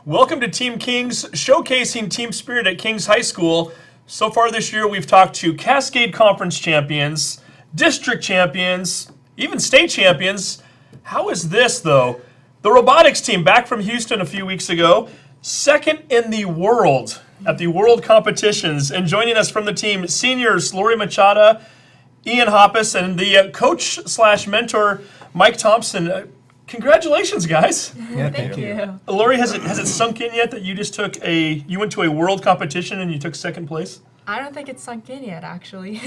Welcome to Team Kings, showcasing team spirit at Kings High School. So far this year, we've talked to Cascade Conference champions, district champions, even state champions. How is this, though? The robotics team, back from Houston a few weeks ago, second in the world at the world competitions. And joining us from the team, seniors Laurie, Machida, Ian Hoppis, and the coach/mentor, Mike Thompson. Congratulations, guys. Yeah, thank you. Laurie, has it sunk in yet that you just you went to a world competition and you took second place? I don't think it's sunk in yet, actually.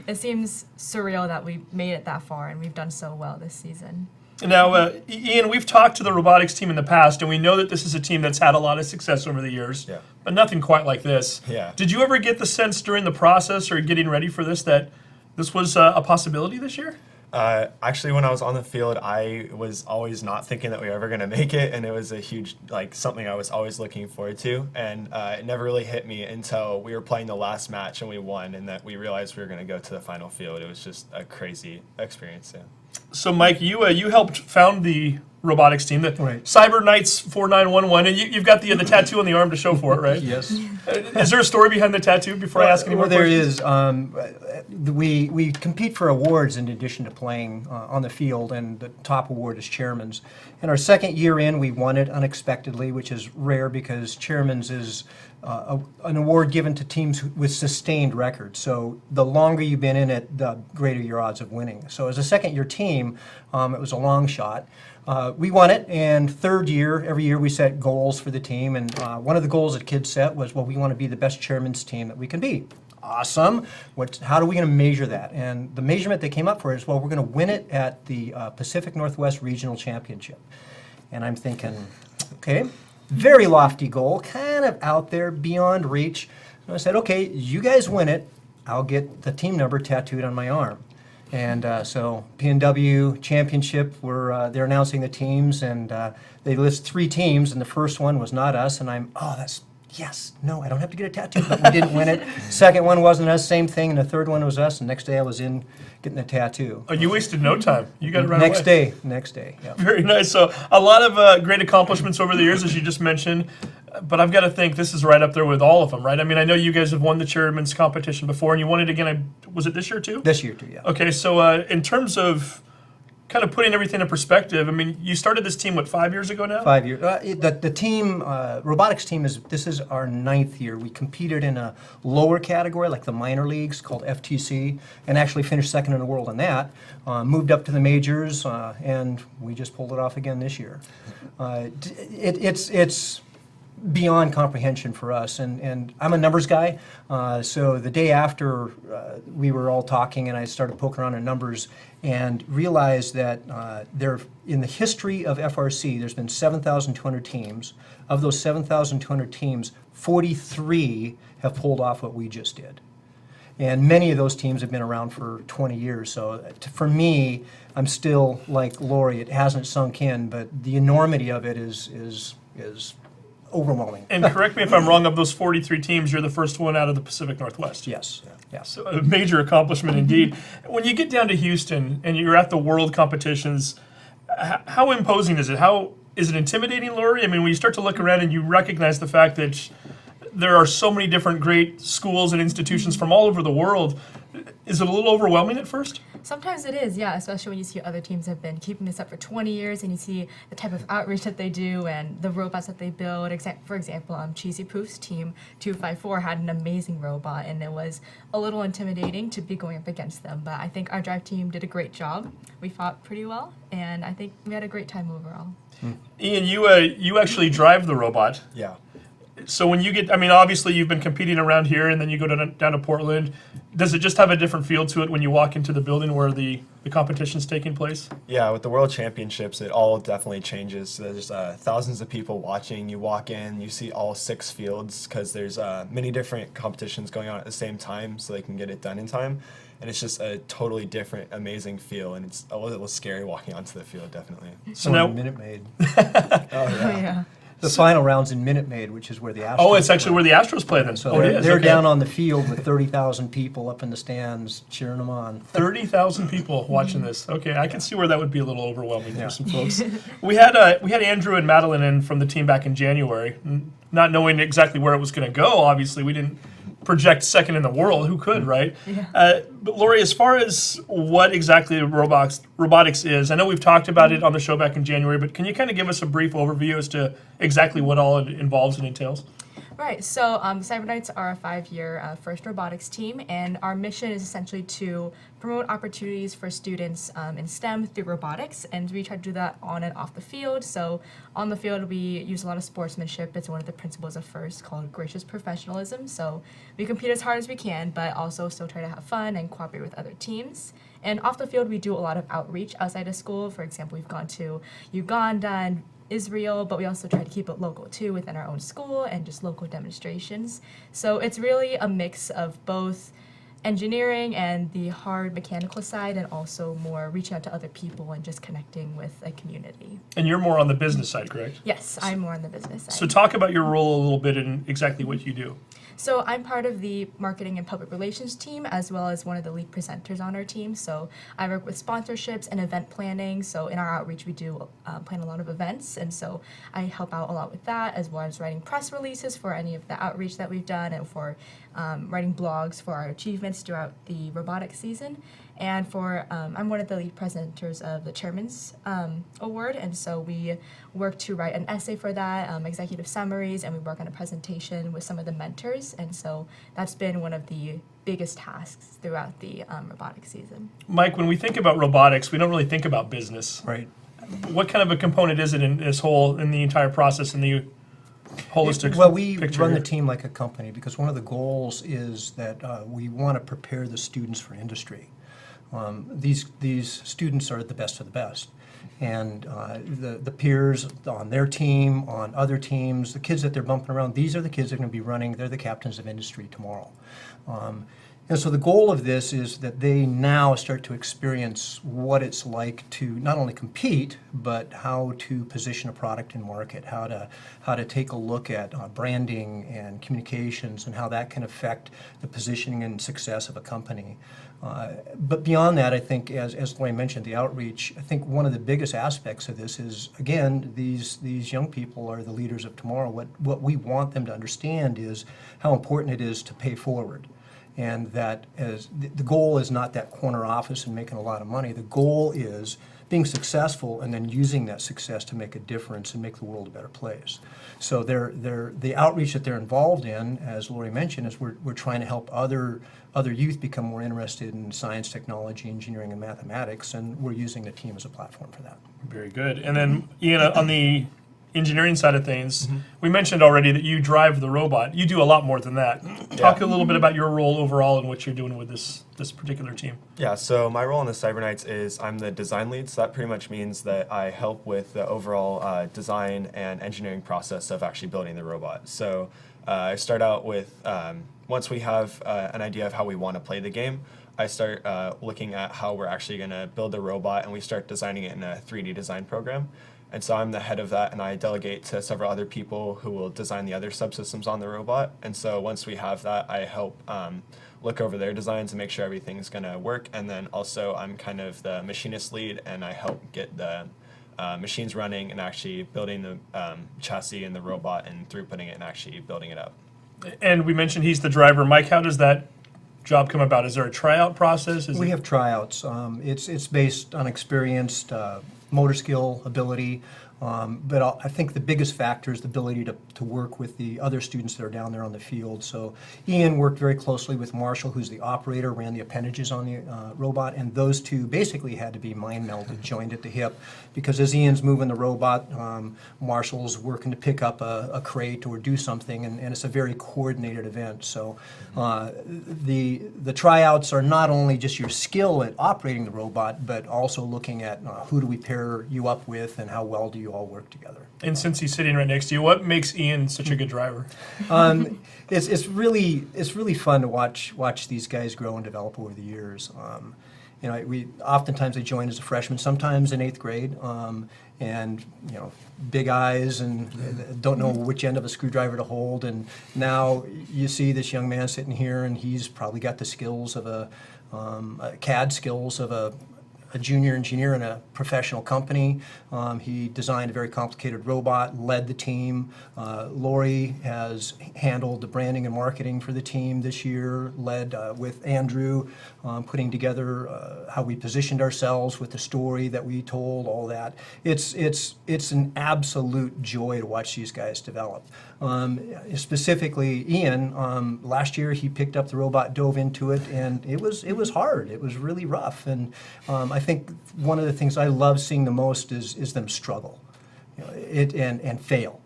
It seems surreal that we made it that far and we've done so well this season. Now, Ian, we've talked to the robotics team in the past, and we know that this is a team that's had a lot of success over the years, but nothing quite like this. Yeah. Did you ever get the sense during the process or getting ready for this that this was a possibility this year? Actually, when I was on the field, I was always not thinking that we were ever going to make it, and it was a huge, something I was always looking forward to, and it never really hit me until we were playing the last match and we won, and that we realized we were going to go to the final field. It was just a crazy experience, yeah. So, Mike, you helped found the robotics team, the Cyberknights 4911, and you've got the tattoo on the arm to show for it, right? Yes. Is there a story behind the tattoo before I ask any more questions? There is. We compete for awards in addition to playing on the field, and the top award is chairman's. And our second year in, we won it unexpectedly, which is rare because chairman's is an award given to teams with sustained records. So the longer you've been in it, the greater your odds of winning. So as a second-year team, it was a long shot. We won it, and third year, every year we set goals for the team, and one of the goals that kids set was, well, we want to be the best chairman's team that we can be. Awesome. How are we going to measure that? And the measurement they came up for is, well, we're going to win it at the Pacific Northwest Regional Championship. And I'm thinking, okay, very lofty goal, kind of out there, beyond reach. And I said, okay, you guys win it, I'll get the team number tattooed on my arm. And so PNW Championship, they're announcing the teams, and they list 3 teams, and the first one was not us, and I don't have to get a tattoo, but we didn't win it. Second one wasn't us, same thing, and the third one was us, and next day I was in getting the tattoo. Oh, you wasted no time. You got it right Next away. Next day, yeah. Very nice. So a lot of great accomplishments over the years, as you just mentioned, but I've got to think this is right up there with all of them, right? I mean, I know you guys have won the chairman's competition before, and you won it again, was it this year too? This year too, yeah. Okay, so in terms of kind of putting everything in perspective, I mean, you started this team, 5 years ago now? 5 years. The team, robotics team, this is our 9th year. We competed in a lower category, like the minor leagues, called FTC, and actually finished second in the world in that. Moved up to the majors, and we just pulled it off again this year. It's beyond comprehension for us, and I'm a numbers guy, so the day after we were all talking and I started poking around in numbers and realized that in the history of FRC, there's been 7,200 teams. Of those 7,200 teams, 43 have pulled off what we just did. And many of those teams have been around for 20 years. So for me, I'm still like Laurie, it hasn't sunk in, but the enormity of it is overwhelming. And correct me if I'm wrong, of those 43 teams, you're the first one out of the Pacific Northwest. Yes. Yeah. So a major accomplishment indeed. When you get down to Houston and you're at the world competitions, how imposing is it? How is it intimidating, Laurie? I mean, when you start to look around and you recognize the fact that there are so many different great schools and institutions from all over the world, is it a little overwhelming at first? Sometimes it is, yeah, especially when you see other teams have been keeping this up for 20 years and you see the type of outreach that they do and the robots that they build. For example, Cheesy Poof's team 254 had an amazing robot, and it was a little intimidating to be going up against them, but I think our drive team did a great job. We fought pretty well, and I think we had a great time overall. Ian, you actually drive the robot. Yeah. So when you get, I mean, obviously you've been competing around here, and then you go down to Portland. Does it just have a different feel to it when you walk into the building where the competition's taking place? Yeah, with the World Championships, it all definitely changes. There's thousands of people watching. You walk in, you see all 6 fields because there's many different competitions going on at the same time, so they can get it done in time. And it's just a totally different, amazing feel, and it's a little scary walking onto the field, definitely. So now, Minute Maid. Oh, yeah. Yeah. The final round's in Minute Maid, which is where the Astros Oh, it's actually play. where the Astros play then. So Oh, it they're, is. they're Okay. down on the field with 30,000 people up in the stands cheering them on. 30,000 people watching this. Okay, I can see where that would be a little overwhelming Yeah. for some folks. We had Andrew and Madeline in from the team back in January, not knowing exactly where it was going to go. Obviously, we didn't project second in the world. Who could, right? Yeah. But Laurie, as far as what exactly robotics is, I know we've talked about it on the show back in January, but can you kind of give us a brief overview as to exactly what all it involves and entails? Right, so Cyberknights are a 5-year FIRST robotics team, and our mission is essentially to promote opportunities for students in STEM through robotics, and we try to do that on and off the field. So on the field, we use a lot of sportsmanship. It's one of the principles of FIRST called gracious professionalism. So we compete as hard as we can, but also still try to have fun and cooperate with other teams. And off the field, we do a lot of outreach outside of school. For example, we've gone to Uganda and Israel, but we also try to keep it local too within our own school and just local demonstrations. So it's really a mix of both engineering and the hard mechanical side, and also more reaching out to other people and just connecting with a community. And you're more on the business side, correct? Yes, I'm more on the business side. So talk about your role a little bit and exactly what you do. So I'm part of the marketing and public relations team, as well as one of the lead presenters on our team. So I work with sponsorships and event planning. So in our outreach, we do plan a lot of events, and so I help out a lot with that, as well as writing press releases for any of the outreach that we've done, and for writing blogs for our achievements throughout the robotics season. And for I'm one of the lead presenters of the Chairman's Award, and so we work to write an essay for that, executive summaries, and we work on a presentation with some of the mentors. And so that's been one of the biggest tasks throughout the robotics season. Mike, when we think about robotics, we don't really think about business. Right. What kind of a component is it in the entire process, in the holistic Well, we picture run the here? team like a company, because one of the goals is that we want to prepare the students for industry. These students are the best of the best. And the peers on their team, on other teams, the kids that they're bumping around, these are the kids that are going to be running, they're the captains of industry tomorrow. And so the goal of this is that they now start to experience what it's like to not only compete, but how to position a product in market, how to take a look at branding and communications, and how that can affect the positioning and success of a company. But beyond that, I think, as Laurie mentioned, the outreach, I think one of the biggest aspects of this is, again, these young people are the leaders of tomorrow. What we want them to understand is how important it is to pay forward. And that as the goal is not that corner office and making a lot of money. The goal is being successful and then using that success to make a difference and make the world a better place. So the outreach that they're involved in, as Laurie mentioned, is we're trying to help other youth become more interested in science, technology, engineering, and mathematics, and we're using the team as a platform for that. Very good. And then, Ian, on the engineering side of things, we mentioned already that you drive the robot. You do a lot more than that. Talk a little bit about your role overall and what you're doing with this particular team. Yeah, so my role in the Cyberknights is I'm the design lead, so that pretty much means that I help with the overall design and engineering process of actually building the robot. So I start out with, once we have an idea of how we want to play the game, I start looking at how we're actually going to build the robot, and we start designing it in a 3D design program. And so I'm the head of that, and I delegate to several other people who will design the other subsystems on the robot. And so once we have that, I help look over their designs and make sure everything's going to work. And then also I'm kind of the machinist lead, and I help get the machines running and actually building the chassis and the robot and throughputting it and actually building it up. And we mentioned he's the driver. Mike, how does that job come about? Is there a tryout process? We have tryouts. It's based on experience, motor skill, ability, but I think the biggest factor is the ability to work with the other students that are down there on the field. So Ian worked very closely with Marshall, who's the operator, ran the appendages on the robot, and those two basically had to be mind melded, joined at the hip, because as Ian's moving the robot, Marshall's working to pick up a crate or do something, and it's a very coordinated event. So the tryouts are not only just your skill at operating the robot, but also looking at who do we pair you up with and how well do you all work together. And since he's sitting right next to you, what makes Ian such a good driver? It's really fun to watch these guys grow and develop over the years. We oftentimes they join as a freshman, sometimes in 8th grade, and big eyes and don't know which end of a screwdriver to hold. And now you see this young man sitting here, and he's probably got the skills of a CAD skills of a junior engineer in a professional company. He designed a very complicated robot, led the team. Laurie has handled the branding and marketing for the team this year, led with Andrew, putting together how we positioned ourselves with the story that we told, all that. It's an absolute joy to watch these guys develop. Specifically, Ian, last year he picked up the robot, dove into it, and it was hard. It was really rough. And I think one of the things I love seeing the most is them struggle, and fail,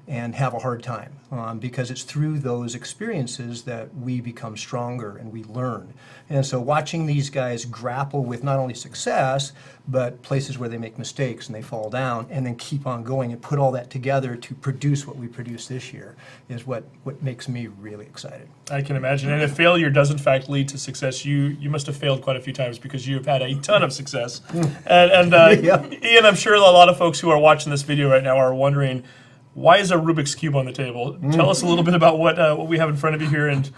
and have a hard time, because it's through those experiences that we become stronger and we learn. And so watching these guys grapple with not only success, but places where they make mistakes and they fall down, and then keep on going and put all that together to produce what we produced this year is what makes me really excited. I can imagine. And if failure does in fact lead to success, you must have failed quite a few times because you've had a ton of success. And Yeah. Ian, I'm sure a lot of folks who are watching this video right now are wondering, why is a Rubik's Cube on the table? Tell us a little bit about what we have in front of you here. And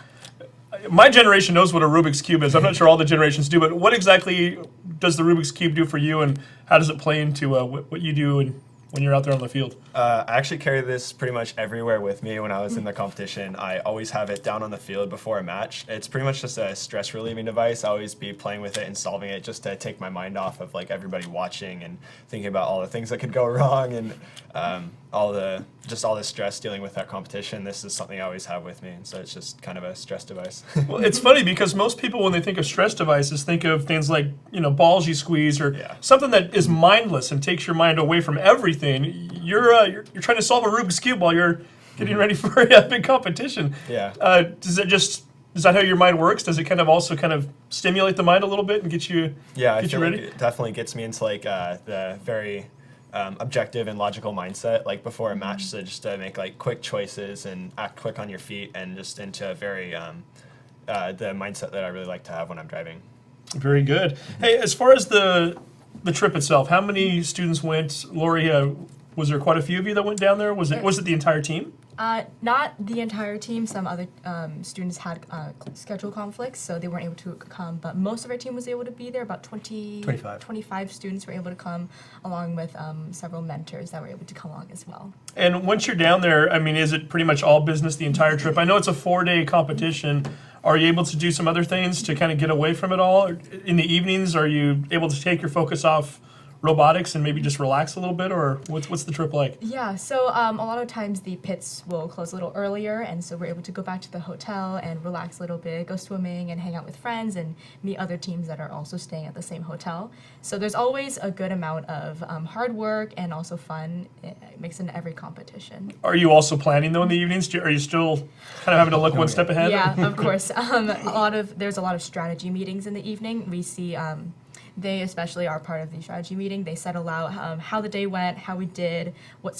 my generation knows what a Rubik's Cube is. I'm not sure all the generations do, but what exactly does the Rubik's Cube do for you, and how does it play into what you do and when you're out there on the field? I actually carry this pretty much everywhere with me when I was in the competition. I always have it down on the field before a match. It's pretty much just a stress relieving device. I always be playing with it and solving it just to take my mind off of like everybody watching and thinking about all the things that could go wrong and all the stress dealing with that competition. This is something I always have with me, and so it's just kind of a stress device. Well, it's funny because most people, when they think of stress devices, think of things like balls you squeeze or something that is mindless and takes your mind away from everything. You're trying to solve a Rubik's Cube while you're getting ready for a big competition. Yeah. Is that how your mind works? Does it kind of stimulate the mind a little bit and get you I get feel you ready? like it definitely gets me into like the very objective and logical mindset, like before a match, so just to make like quick choices and act quick on your feet, and just into a very the mindset that I really like to have when I'm driving. Very good. Hey, as far as the trip itself, how many students went? Laurie, was there quite a few of you that went down there? Was it the entire team? Not the entire team. Some other students had schedule conflicts, so they weren't able to come. But most of our team was able to be there. About 25 students were able to come, along with several mentors that were able to come along as well. And once you're down there, I mean, is it pretty much all business the entire trip? I know it's a 4-day competition. Are you able to do some other things to kind of get away from it all? In the evenings, are you able to take your focus off robotics and maybe just relax a little bit, or what's the trip like? Yeah, so a lot of times the pits will close a little earlier, and so we're able to go back to the hotel and relax a little bit, go swimming and hang out with friends and meet other teams that are also staying at the same hotel. So there's always a good amount of hard work and also fun mixed into every competition. Are you also planning though in the evenings? Are you still kind of having to look one step ahead? Yeah, of course. There's a lot of strategy meetings in the evening. We see they especially are part of the strategy meeting. They settle out how the day went, how we did, what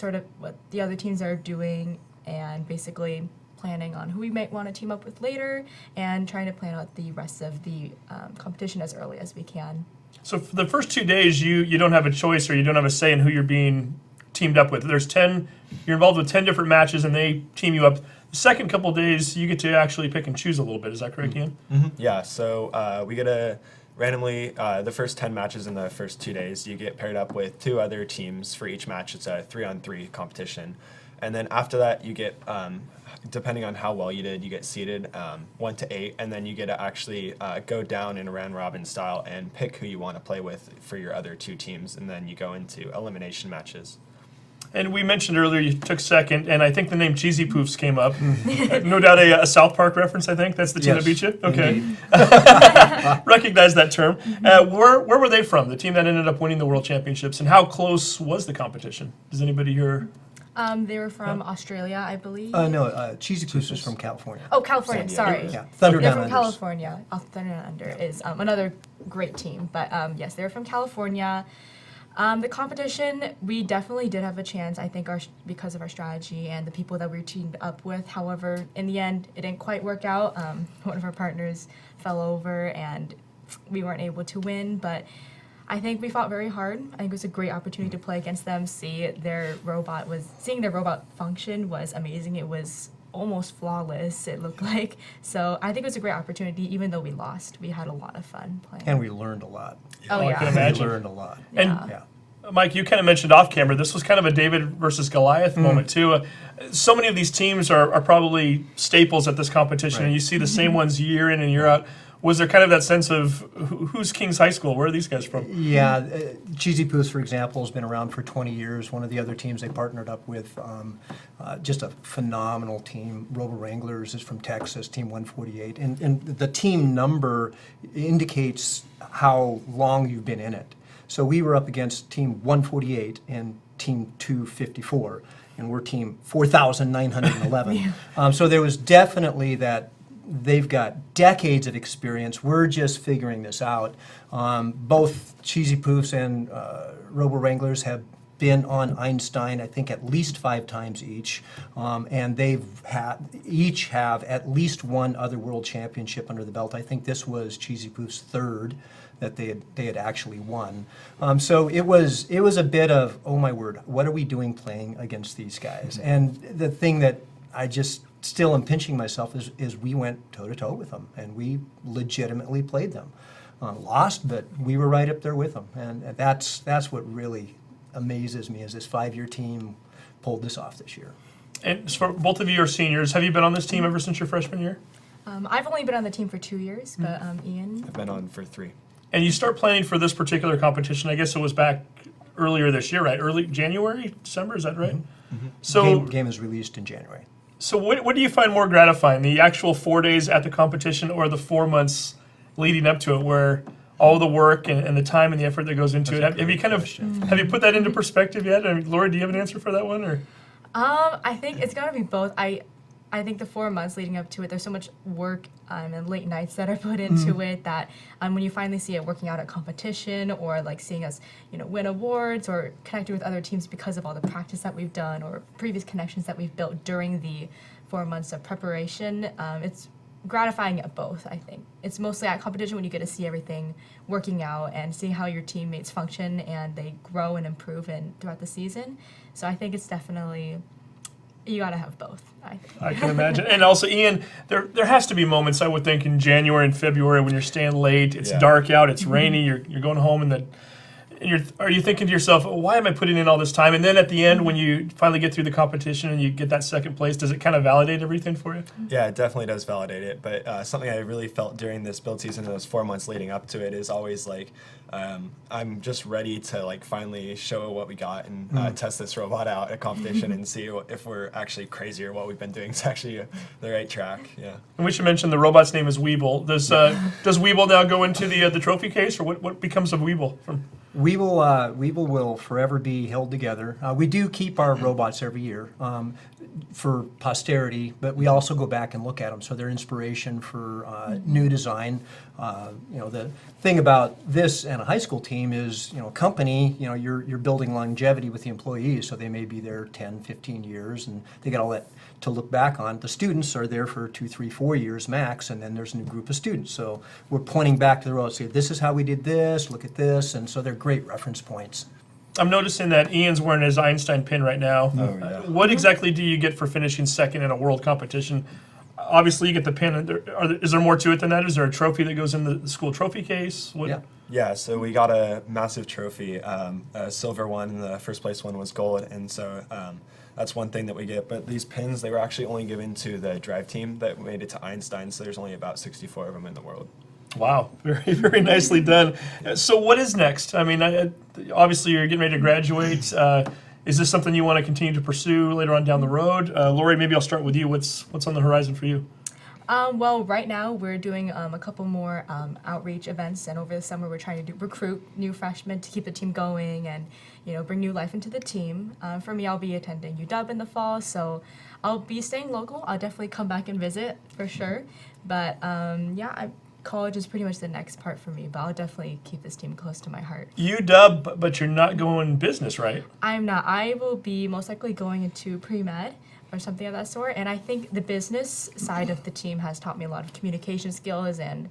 the other teams are doing, and basically planning on who we might want to team up with later, and trying to plan out the rest of the competition as early as we can. So for the first 2 days, you don't have a choice, or you don't have a say in who you're being teamed up with. You're involved with 10 different matches, and they team you up. The second couple of days, you get to actually pick and choose a little bit. Is that correct, Ian? Mm-hmm. Yeah. So we get a randomly, the first 10 matches in the first 2 days, you get paired up with 2 other teams for each match. It's a 3-on-3 competition. And then after that, you get, depending on how well you did, you get seeded 1 to 8, and then you get to actually go down in a round-robin style and pick who you want to play with for your other 2 teams, and then you go into elimination matches. And we mentioned earlier you took second, and I think the name Cheesy Poofs came up. No doubt a South Park reference, I think. That's the team that beat you? Okay. Recognize that term. Where were they from, the team that ended up winning the World Championships, and how close was the competition? Does anybody here? They were from Australia, I believe. No, Cheesy Poofs was from California. Oh, California, sorry. Yeah, Thunder They're Down from Unders. California. Thunder Down Under is another great team. But yes, they're from California. The competition, we definitely did have a chance, I think, because of our strategy and the people that we were teamed up with. However, in the end, it didn't quite work out. One of our partners fell over, and we weren't able to win. But I think we fought very hard. I think it was a great opportunity to play against them. Seeing their robot function was amazing. It was almost flawless, it looked like. So I think it was a great opportunity. Even though we lost, we had a lot of fun playing. And we learned a lot. Oh, I yeah. can We imagine. learned a lot. And Yeah. Mike, you kind of mentioned off camera, this was kind of a David versus Goliath moment too. So many of these teams are probably staples at this competition, Right. and you see the same ones year in and year out. Was there kind of that sense of who's King's High School? Where are these guys from? Yeah, Cheesy Poos, for example, has been around for 20 years. One of the other teams they partnered up with, just a phenomenal team. Robo Wranglers is from Texas, Team 148. And the team number indicates how long you've been in it. So we were up against Team 148 and Team 254, and we're Team 4,911. So there was definitely that. They've got decades of experience. We're just figuring this out. Both Cheesy Poofs and Robo Wranglers have been on Einstein, I think, at least 5 times each, and each have at least one other world championship under the belt. I think this was Cheesy Poof's 3rd that they had actually won. So it was a bit of, oh my word, what are we doing playing against these guys? And the thing that I just still am pinching myself is we went toe-to-toe with them, and we legitimately played them. Lost, but we were right up there with them, and that's what really amazes me is this 5-year team pulled this off this year. And for both of you are seniors. Have you been on this team ever since your freshman year? I've only been on the team for 2 years, but Ian. I've been on for 3. And you start planning for this particular competition, I guess it was back earlier this year, right? Early January, December, is that right? So Game is released in January. So what do you find more gratifying, the actual 4 days at the competition or the 4 months leading up to it, where all the work and the time and the effort that goes into it? Have you kind of have you put that into perspective yet? I mean, Laurie, do you have an answer for that one, or? I think it's gotta be both. I think the 4 months leading up to it, there's so much work and late nights that are put into it that when you finally see it working out at competition or like seeing us, win awards or connecting with other teams because of all the practice that we've done or previous connections that we've built during the 4 months of preparation, it's gratifying at both, I think. It's mostly at competition when you get to see everything working out and see how your teammates function and they grow and improve throughout the season. So I think it's definitely, you gotta have both, I think. I can imagine. And also, Ian, there has to be moments, I would think, in January and February when you're staying late, it's dark out, it's rainy, you're going home, and are you thinking to yourself, why am I putting in all this time? And then at the end, when you finally get through the competition and you get that second place, does it kind of validate everything for you? Yeah, it definitely does validate it. But something I really felt during this build season, those 4 months leading up to it, is always like, I'm just ready to like finally show what we got and test this robot out at competition and see if we're actually crazy or what we've been doing is actually the right track. Yeah. And we should mention the robot's name is Weeble. Does Weeble now go into the trophy case, or what becomes of Weeble from? Weeble will forever be held together. We do keep our robots every year for posterity, but we also go back and look at them, so they're inspiration for new design. The thing about this and a high school team is, a company, you're building longevity with the employees, so they may be there 10, 15 years, and they got all that to look back on. The students are there for 2, 3, 4 years max, and then there's a new group of students. So we're pointing back to the road, say, this is how we did this, look at this, and so they're great reference points. I'm noticing that Ian's wearing his Einstein pin right now. Oh, yeah. What exactly do you get for finishing second in a world competition? Obviously, you get the pin. Is there more to it than that? Is there a trophy that goes in the school trophy case? Yeah. Yeah, so we got a massive trophy, a silver one, and the first place one was gold, and so that's one thing that we get. But these pins, they were actually only given to the drive team that made it to Einstein, so there's only about 64 of them in the world. Wow, very, very nicely done. So what is next? I mean, obviously you're getting ready to graduate. Is this something you want to continue to pursue later on down the road? Laurie, maybe I'll start with you. What's on the horizon for you? Well, right now we're doing a couple more outreach events, and over the summer we're trying to recruit new freshmen to keep the team going and bring new life into the team. For me, I'll be attending UW in the fall, so I'll be staying local. I'll definitely come back and visit for sure. But college is pretty much the next part for me, but I'll definitely keep this team close to my heart. UW, but you're not going business, right? I'm not. I will be most likely going into pre-med or something of that sort, and I think the business side of the team has taught me a lot of communication skills and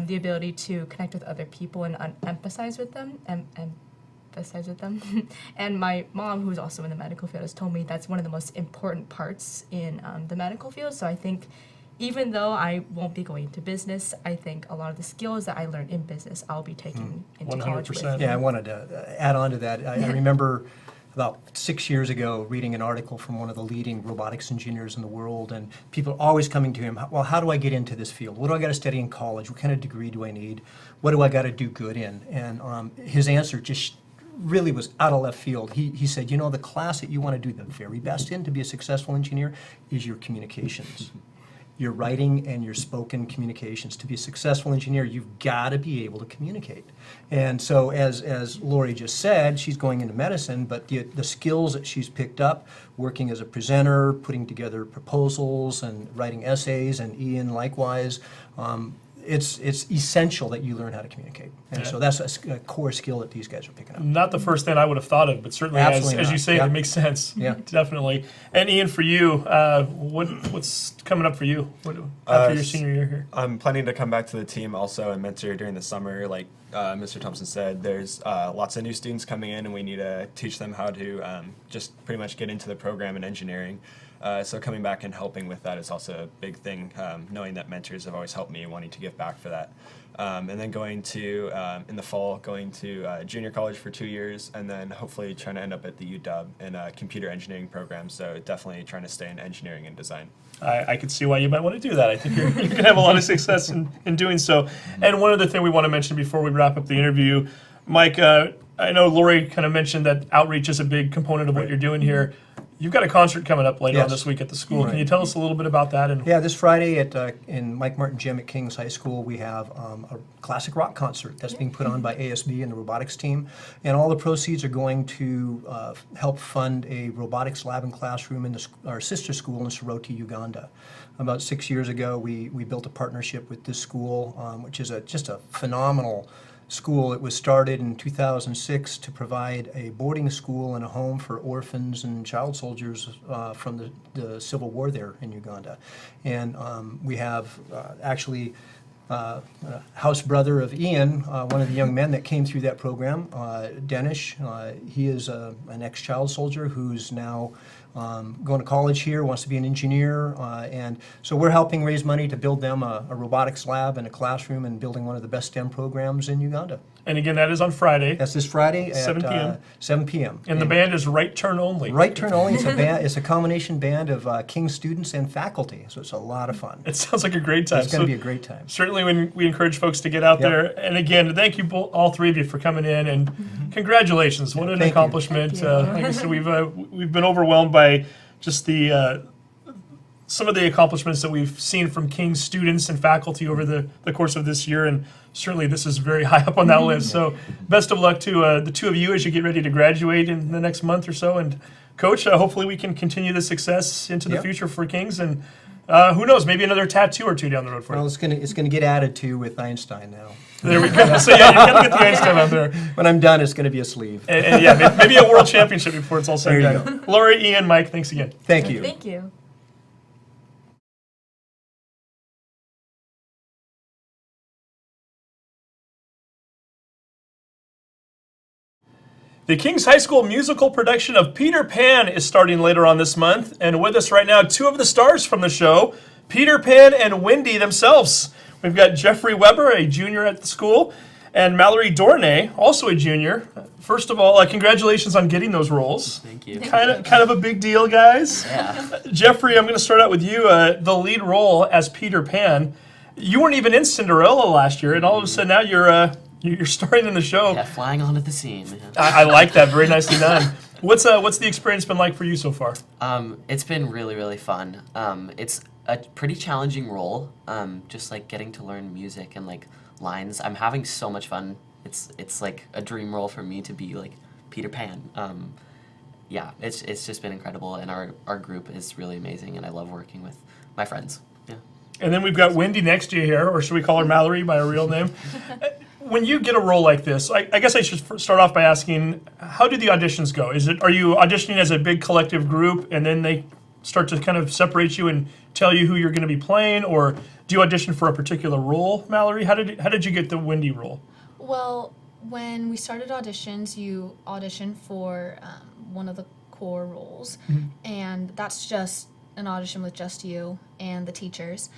the ability to connect with other people and emphasize with them. Emphasize with them. And my mom, who's also in the medical field, has told me that's one of the most important parts in the medical field. So I think even though I won't be going into business, I think a lot of the skills that I learned in business I'll be taking into college with 100%. me. Yeah, I wanted to add on to that. I remember about 6 years ago reading an article from one of the leading robotics engineers in the world, and people always coming to him, well, how do I get into this field? What do I got to study in college? What kind of degree do I need? What do I got to do good in? And his answer just really was out of left field. He said, you know, the class that you want to do the very best in to be a successful engineer is your communications. Your writing and your spoken communications. To be a successful engineer, you've got to be able to communicate. And so, as Laurie just said, she's going into medicine, but the skills that she's picked up, working as a presenter, putting together proposals, and writing essays, and Ian likewise, it's essential that you learn how to communicate. And so that's a core skill that these guys are picking up. Not the first thing I would have thought of, but certainly Absolutely as you not. say, Yeah. it makes sense. Yeah. Definitely. And Ian, for you, what's coming up for you after your senior year here? I'm planning to come back to the team also and mentor during the summer. Like Mr. Thompson said, there's lots of new students coming in, and we need to teach them how to just pretty much get into the program in engineering. So coming back and helping with that is also a big thing, knowing that mentors have always helped me, wanting to give back for that. And then going to, in the fall, going to junior college for 2 years, and then hopefully trying to end up at the UW in a computer engineering program. So definitely trying to stay in engineering and design. I could see why you might want to do that. I think you're going to have a lot of success in doing so. And one other thing we want to mention before we wrap up the interview, Mike, I know Laurie kind of mentioned that outreach is a big component of what you're doing here. You've got a concert coming up later on Yes. this week at the school. Right. Can you tell us a little bit about that? And Yeah, this Friday in Mike Martin Gym at King's High School, we have a classic rock concert that's being put on by ASB and the robotics team. And all the proceeds are going to help fund a robotics lab and classroom in our sister school in Soroti, Uganda. About 6 years ago, we built a partnership with this school, which is just a phenomenal school. It was started in 2006 to provide a boarding school and a home for orphans and child soldiers from the Civil War there in Uganda. And we have actually house brother of Ian, one of the young men that came through that program, Denish. He is an ex-child soldier who's now going to college here, wants to be an engineer, and so we're helping raise money to build them a robotics lab and a classroom, and building one of the best STEM programs in Uganda. And again, that is on Friday. That's this Friday at 7 p.m. 7 p.m. And the band is Right Turn Only. Right Turn Only. It's a band. It's a combination band of King students and faculty, so it's a lot of fun. It sounds like a great time. It's going to So be a great time. certainly we encourage folks to get out Yep. there. And again, thank you all three of you for coming in, and congratulations. What an Thank you. accomplishment. Thank you. Like I said, we've been overwhelmed by just some of the accomplishments that we've seen from King's students and faculty over the course of this year, and certainly this is very high up on that list. So best of luck to the two of you as you get ready to graduate in the next month or so. And Coach, hopefully we can continue the success into the Yep. future for Kings, and who knows, maybe another tattoo or two down the road for Well, you. it's gonna get added to with Einstein now. There we go. So yeah, you gotta get the Einstein on there. When I'm done, it's going to be a sleeve. And yeah, maybe a world championship before it's all said There and you done. Laurie, Ian, Mike, thanks again. Thank you. Thank you. The King's High School musical production of Peter Pan is starting later on this month, and with us right now, two of the stars from the show, Peter Pan and Wendy themselves. We've got Jeffrey Weber, a junior at the school, and Mallory Dornay, also a junior. First of all, congratulations on getting those roles. Thank you. Kind of a big deal, guys. Yeah. Jeffrey, I'm going to start out with you. The lead role as Peter Pan. You weren't even in Cinderella last year, and all of a sudden now you're starring in the show. Yeah, flying onto the scene. Man. I like that. Very nicely done. What's the experience been like for you so far? It's been really, really fun. It's a pretty challenging role. Just like getting to learn music and like lines. I'm having so much fun. It's like a dream role for me to be like Peter Pan. Yeah, it's just been incredible, and our group is really amazing, and I love working with my friends. Yeah. And then we've got Wendy next to you here, or should we call her Mallory by her real name? When you get a role like this, I guess I should start off by asking, how do the auditions go? Are you auditioning as a big collective group, and then they start to kind of separate you and tell you who you're going to be playing, or do you audition for a particular role, Mallory? How did you get the Wendy role? Well, when we started auditions, you audition for one of the core roles, and that's just an audition with just you and the teachers.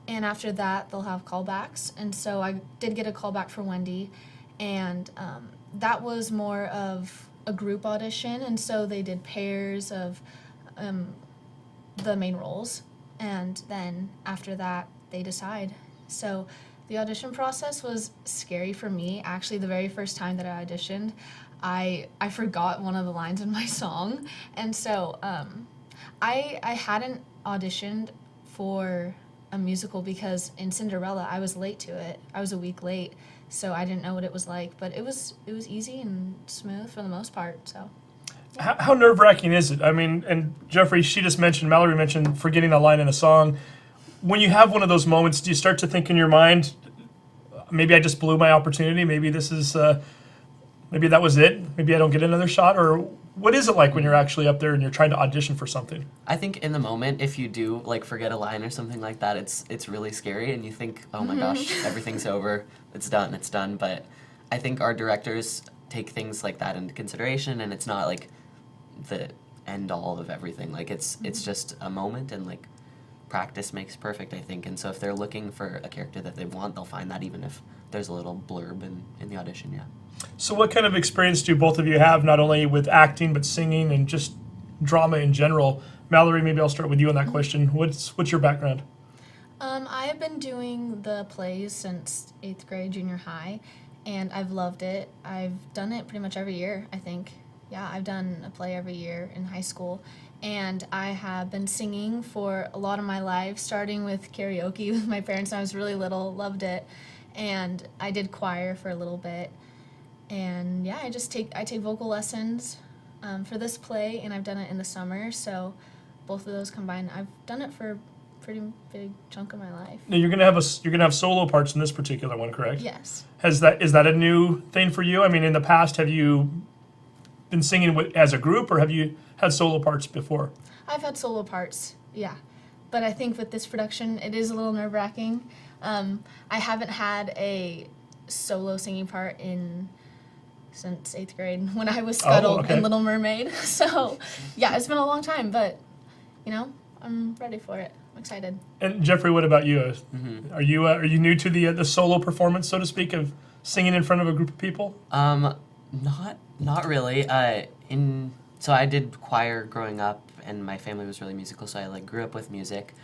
And after that, they'll have callbacks. And so I did get a callback for Wendy, and that was more of a group audition. And so they did pairs of the main roles, and then after that, they decide. So the audition process was scary for me. Actually, the very first time that I auditioned, I forgot one of the lines in my song, and so I hadn't auditioned for a musical because in Cinderella I was late to it. I was a week late, so I didn't know what it was like. But it was easy and smooth for the most part. So. How nerve-wracking is it? I mean, and Jeffrey, Mallory mentioned forgetting a line in a song. When you have one of those moments, do you start to think in your mind, maybe I just blew my opportunity, maybe this is, maybe that was it, maybe I don't get another shot, or what is it like when you're actually up there and you're trying to audition for something? I think in the moment, if you do like forget a line or something like that, it's really scary, and you think, oh my gosh, everything's over, it's done. But I think our directors take things like that into consideration, and it's not like the end all of everything. Like it's just a moment, and like practice makes perfect, I think. And so if they're looking for a character that they want, they'll find that even if there's a little blurb in the audition, yeah. So what kind of experience do both of you have, not only with acting, but singing and just drama in general? Mallory, maybe I'll start with you on that question. What's your background? I have been doing the plays since 8th grade, junior high, and I've loved it. I've done it pretty much every year, I think. Yeah, I've done a play every year in high school. And I have been singing for a lot of my life, starting with karaoke with my parents when I was really little, loved it. And I did choir for a little bit. And yeah, I take vocal lessons for this play, and I've done it in the summer. So both of those combined, I've done it for a pretty big chunk of my life. Now you're gonna have solo parts in this particular one, correct? Yes. Is that a new thing for you? I mean, in the past, have you been singing as a group, or have you had solo parts before? I've had solo parts, yeah. But I think with this production, it is a little nerve-wracking. I haven't had a solo singing part since 8th grade when I was Scuttled in Little Mermaid. So, yeah, it's been a long time, but, I'm ready for it. I'm excited. And Jeffrey, what about you? Are you new to the solo performance, so to speak, of singing in front of a group of people? Not really. So I did choir growing up, and my family was really musical, so I grew up with music.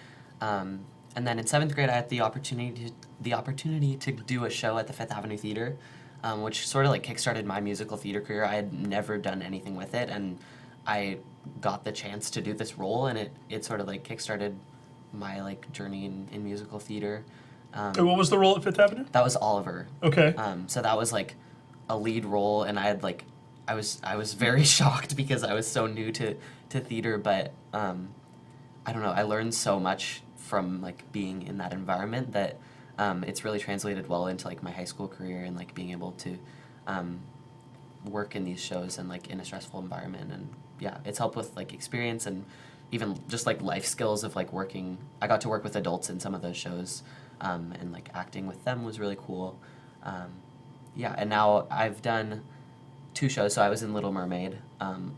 And then in 7th grade, I had the opportunity to do a show at the Fifth Avenue Theater, which sort of kickstarted my musical theater career. I had never done anything with it, and I got the chance to do this role, and it sort of kickstarted my journey in musical theater. And what was the role at Fifth Avenue? That was Oliver. Okay. So that was a lead role, and I had I was very shocked because I was so new to theater, but I don't know, I learned so much from being in that environment that it's really translated well into my high school career, and being able to work in these shows and in a stressful environment. And yeah, it's helped with experience and even just life skills of working. I got to work with adults in some of those shows, and acting with them was really cool. Yeah, and now I've done 2 shows. So I was in Little Mermaid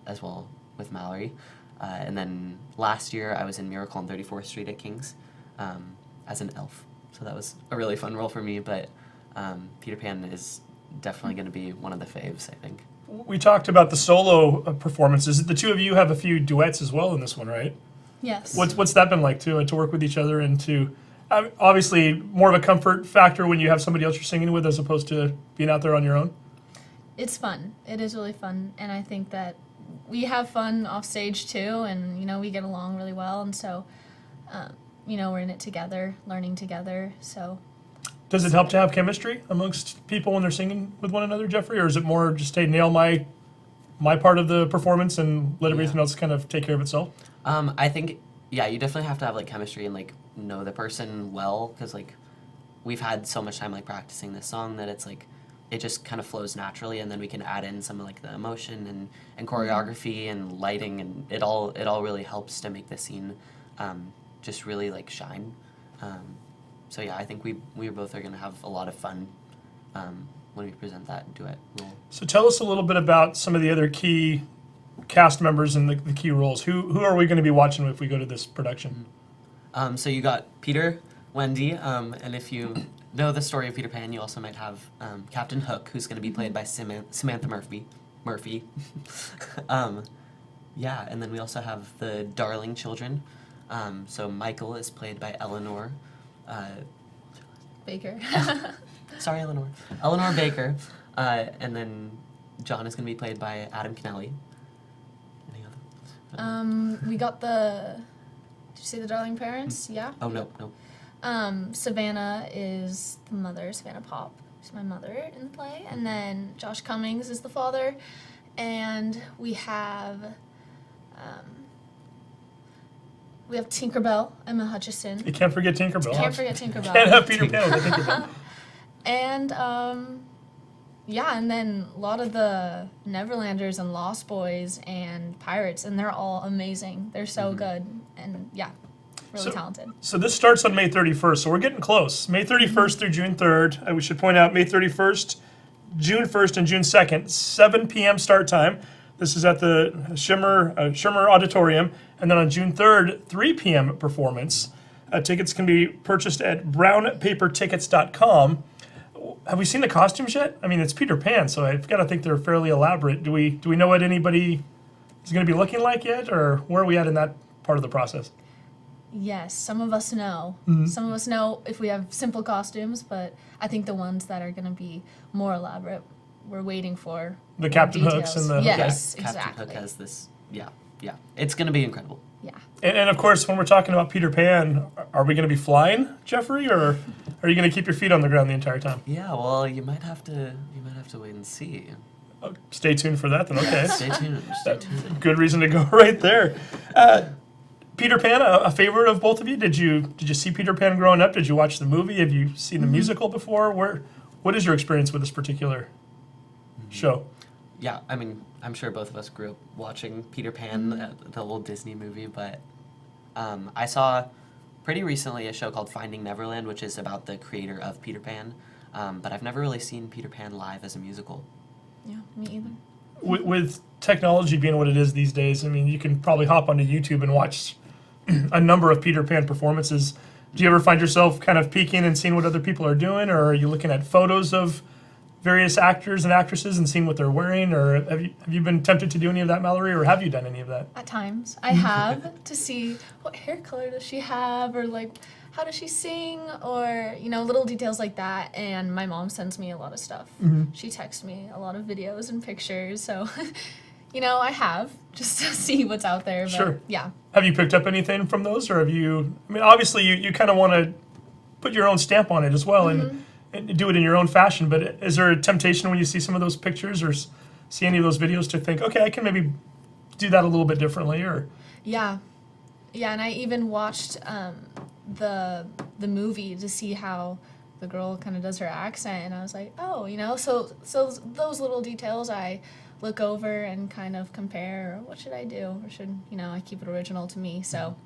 as well with Mallory, and then last year I was in Miracle on 34th Street at King's as an elf. So that was a really fun role for me, but Peter Pan is definitely going to be one of the faves, I think. We talked about the solo performances. The two of you have a few duets as well in this one, right? Yes. What's that been like to work with each other, and to obviously more of a comfort factor when you have somebody else you're singing with as opposed to being out there on your own? It's fun. It is really fun, and I think that we have fun off stage too, and we get along really well, and so we're in it together, learning together. So Does it help to have chemistry amongst people when they're singing with one another, Jeffrey, or is it more just nail my part of the performance and let everything else kind of take care of itself? I think you definitely have to have chemistry and know the person well, because we've had so much time practicing this song that it's it just kind of flows naturally, and then we can add in some of like the emotion and choreography and lighting, and it all really helps to make the scene just really like shine. So yeah, I think we both are gonna have a lot of fun when we present that duet role. So tell us a little bit about some of the other key cast members and the key roles. Who are we going to be watching if we go to this production? So you got Peter, Wendy, and if you know the story of Peter Pan, you also might have Captain Hook, who's going to be played by Samantha Murphy. Yeah, and then we also have the Darling children. So Mikel is played by Eleanor. Baker. Sorry, Eleanor. Eleanor Baker. And then John is going to be played by Adam Kennelly. Any other? We got the. Did you say the Darling parents? Yeah. Oh, no. Savannah is the mother, Savannah Pop. She's my mother in the play. And then Josh Cummings is the father. And we have Tinkerbell, Emma Hutchison. You can't forget Tinkerbell. Can't forget Tinkerbell. Can't have Peter Pan without Tinkerbell. And and then a lot of the Neverlanders and Lost Boys and Pirates, and they're all amazing. They're so good, and really talented. So this starts on May 31st, so we're getting close. May 31st through June 3rd. We should point out May 31st, June 1st, and June 2nd, 7 p.m. start time. This is at the Shimmer Auditorium. And then on June 3rd, 3 p.m. performance. Tickets can be purchased at brownpapertickets.com. Have we seen the costumes yet? I mean, it's Peter Pan, so I've got to think they're fairly elaborate. Do we know what anybody is going to be looking like yet, or where are we at in that part of the process? Yes, some of us know. Some of us know if we have simple costumes, but I think the ones that are going to be more elaborate, we're waiting for The Captain details. Hooks and the... Yes, Captain exactly. Hook has this. Yeah. It's going to be incredible. Yeah. And of course, when we're talking about Peter Pan, are we going to be flying, Jeffrey, or are you going to keep your feet on the ground the entire time? Yeah, well, you might have to wait and see. Stay tuned for that then, okay. Stay tuned. Good reason to go right there. Peter Pan, a favorite of both of you? Did you see Peter Pan growing up? Did you watch the movie? Have you seen the musical before? What is your experience with this particular show? Yeah, I mean, I'm sure both of us grew up watching Peter Pan, the old Disney movie, but I saw pretty recently a show called Finding Neverland, which is about the creator of Peter Pan, but I've never really seen Peter Pan live as a musical. Yeah, me either. With technology being what it is these days, I mean, you can probably hop onto YouTube and watch a number of Peter Pan performances. Do you ever find yourself kind of peeking and seeing what other people are doing, or are you looking at photos of various actors and actresses and seeing what they're wearing, or have you been tempted to do any of that, Mallory, or have you done any of that? At times, I have to see what hair color does she have, or like how does she sing, or little details like that. And my mom sends me a lot of stuff. She texts me a lot of videos and pictures, so I have just to see what's out there. But Sure. Yeah. Have you picked up anything from those, or have you? I mean, obviously you kind of want to put your own stamp on it as well, and do it in your own fashion. But is there a temptation when you see some of those pictures or see any of those videos to think, okay, I can maybe do that a little bit differently, or? Yeah, and I even watched the movie to see how the girl kind of does her accent, and I was like, oh, so those little details I look over and kind of compare, or what should I do, or should I keep it original to me? So,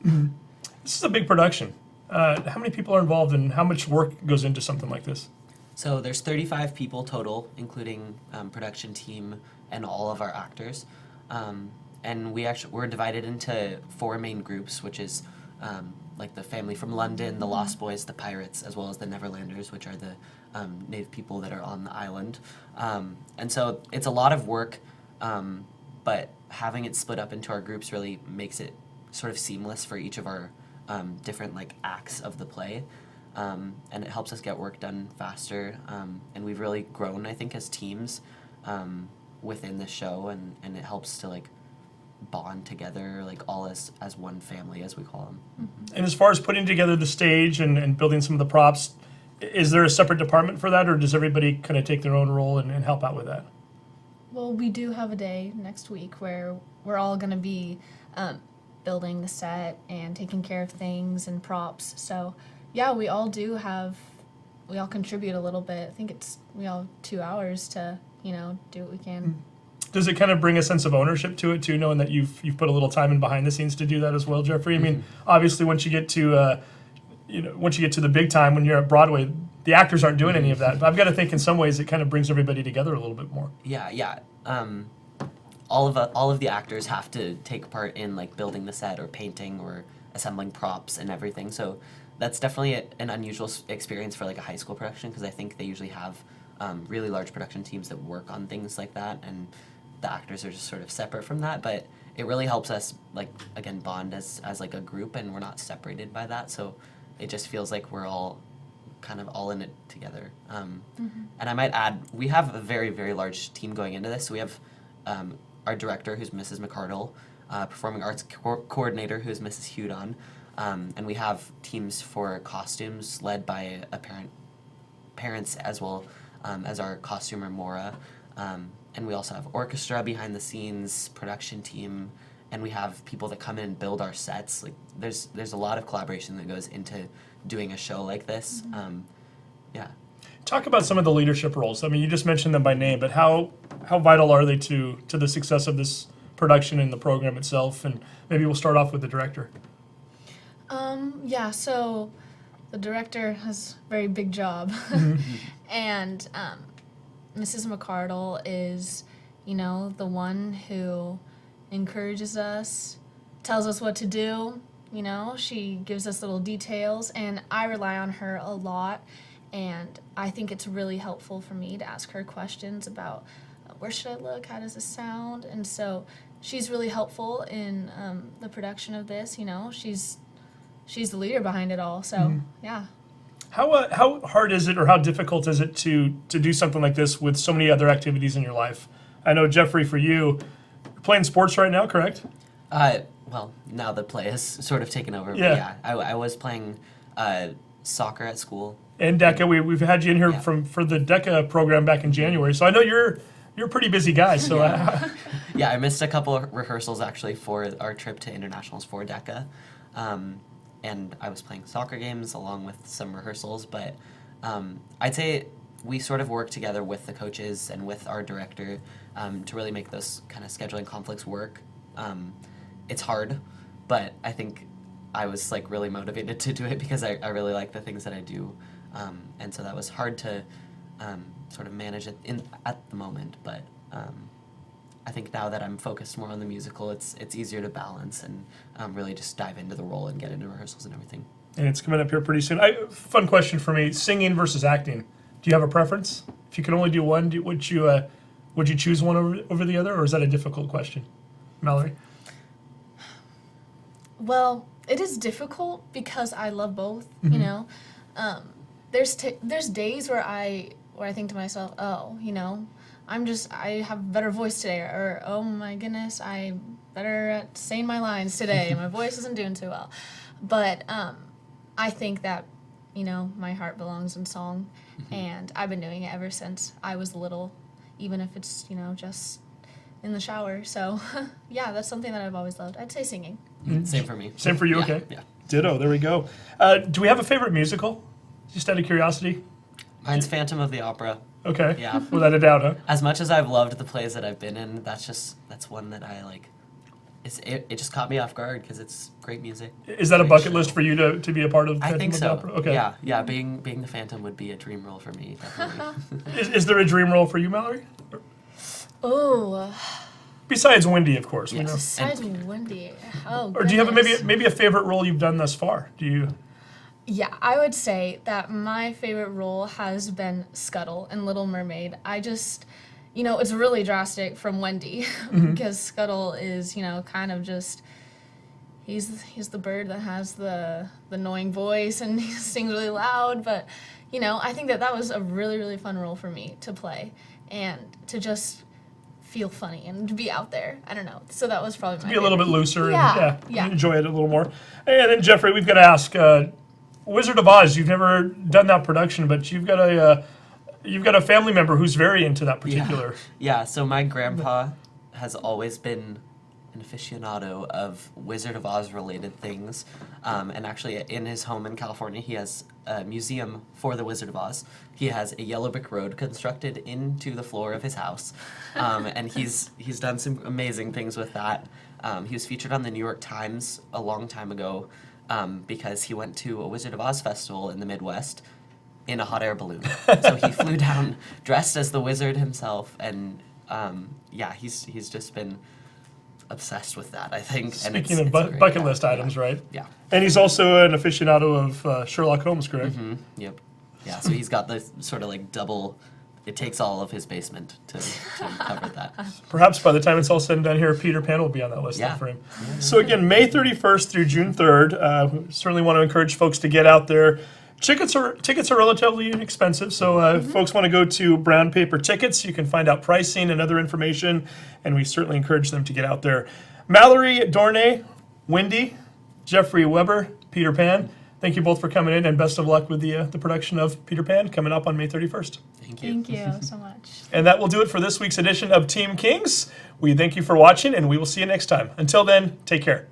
This is a big production. How many people are involved, and how much work goes into something like this? So there's 35 people total, including production team and all of our actors. And we're divided into 4 main groups, which is like the family from London, the Lost Boys, the Pirates, as well as the Neverlanders, which are the native people that are on the island. And so it's a lot of work, but having it split up into our groups really makes it sort of seamless for each of our different acts of the play. And it helps us get work done faster. And we've really grown, I think, as teams within the show, and it helps to bond together, all as one family, as we call them. And as far as putting together the stage and building some of the props, is there a separate department for that, or does everybody kind of take their own role and help out with that? Well, we do have a day next week where we're all going to be building the set and taking care of things and props. So, yeah, we all do have we all contribute a little bit. I think we all have 2 hours to, do what we can. Does it kind of bring a sense of ownership to it too, knowing that you've put a little time in behind the scenes to do that as well, Jeffrey? I mean, obviously, once you get to the bbig time when you're at Broadway, the actors aren't doing any of that. But I've got to think in some ways it kind of brings everybody together a little bit more. Yeah. All of the actors have to take part in like building the set or painting or assembling props and everything. So that's definitely an unusual experience for like a high school production, because I think they usually have really large production teams that work on things like that, and the actors are just sort of separate from that. But it really helps us like again bond as like a group, and we're not separated by that. So it just feels like we're all kind of all in it together. And I might add, we have a very, very large team going into this. So we have our director, who's Mrs. McCardle, performing arts coordinator, who's Mrs. Hudon, and we have teams for costumes led by parents as well as our costumer Maura, and we also have orchestra behind the scenes, production team, and we have people that come in and build our sets. Like there's a lot of collaboration that goes into doing a show like this. Yeah. Talk about some of the leadership roles. I mean, you just mentioned them by name, but how vital are they to the success of this production and the program itself? And maybe we'll start off with the director. So the director has a very big job. And Mrs. McCardle is, the one who encourages us, tells us what to do. She gives us little details, and I rely on her a lot. And I think it's really helpful for me to ask her questions about where should I look, how does this sound? And so she's really helpful in the production of this. She's the leader behind it all. So yeah. How hard is it, or how difficult is it to do something like this with so many other activities in your life? I know, Jeffrey, for you, you're playing sports right now, correct? Well, now the play has sort of taken over. Yeah. But I was playing soccer at school. And DECA, we've had you in here Yeah. for the DECA program back in January, so I know you're a pretty busy guy. So Yeah, I missed a couple of rehearsals actually for our trip to internationals for DECA, and I was playing soccer games along with some rehearsals. But I'd say we sort of work together with the coaches and with our director to really make those kind of scheduling conflicts work. It's hard, but I think I was like really motivated to do it because I really like the things that I do. And so that was hard to sort of manage it at the moment, but I think now that I'm focused more on the musical, it's easier to balance and really just dive into the role and get into rehearsals and everything. and it's coming up here pretty soon. Fun question for me: singing versus acting. Do you have a preference? If you could only do one, would you choose one over the other, or is that a difficult question, Mallory? Well, it is difficult because I love both. You know, there's days where I think to myself, oh, I have a better voice today, or oh my goodness, I'm better at saying my lines today. My voice isn't doing too well. But I think that, my heart belongs in song, and I've been doing it ever since I was little, even if it's, just in the shower. So, yeah, that's something that I've always loved. I'd say singing. Same for me. Same for you, Yeah, okay. Yeah. Ditto, there we go. Do we have a favorite musical? Just out of curiosity. Mine's Phantom of the Opera. Okay. Yeah. Without a doubt, huh? As much as I've loved the plays that I've been in, that's one that I like. It just caught me off guard because it's great music. Is that a Great bucket show. list for you to be a part of? I Phantom think of so. the Opera? Okay. Yeah. Being the Phantom would be a dream role for me, definitely. Is there a dream role for you, Mallory? Oh, Besides Wendy, of course. We Yes. know. besides Wendy. Oh, Or do you have goodness. maybe a favorite role you've done thus far? Do you? Yeah, I would say that my favorite role has been Scuttle in Little Mermaid. I just, it's really drastic from Wendy because Scuttle is, kind of just, he's the bird that has the annoying voice and he sings really loud. But, I think that was a really, really fun role for me to play and to just feel funny and to be out there. I don't know. So that was probably my Be a little bit favorite. looser Yeah, and yeah. enjoy it a little more. And then Jeffrey, we've got to ask, Wizard of Oz. You've never done that production, but you've got a family member who's very into that particular. Yeah, so my grandpa has always been an aficionado of Wizard of Oz related things. And actually, in his home in California, he has a museum for the Wizard of Oz. He has a yellow brick road constructed into the floor of his house. And he's done some amazing things with that. He was featured on the New York Times a long time ago because he went to a Wizard of Oz festival in the Midwest in a hot air balloon. So he flew down dressed as the wizard himself, and yeah, he's just been obsessed with that, I think. Speaking and of it's great. bucket Yeah, list yeah, items, right? Yeah. And he's also an aficionado of Sherlock Holmes, correct? Yep. Yeah, so he's got the sort of like double, it takes all of his basement to cover that. Perhaps by the time it's all said and done here, Peter Pan will be on that list then Yeah. for him. So again, May 31st through June 3rd, certainly want to encourage folks to get out there. Tickets are relatively inexpensive, so if folks want to go to Brown Paper Tickets, you can find out pricing and other information, and we certainly encourage them to get out there. Mallory, Dornay, Wendy, Jeffrey Weber, Peter Pan, thank you both for coming in, and best of luck with the production of Peter Pan coming up on May 31st. Thank you. Thank you so much. And that will do it for this week's edition of Team Kings. We thank you for watching, and we will see you next time. Until then, take care.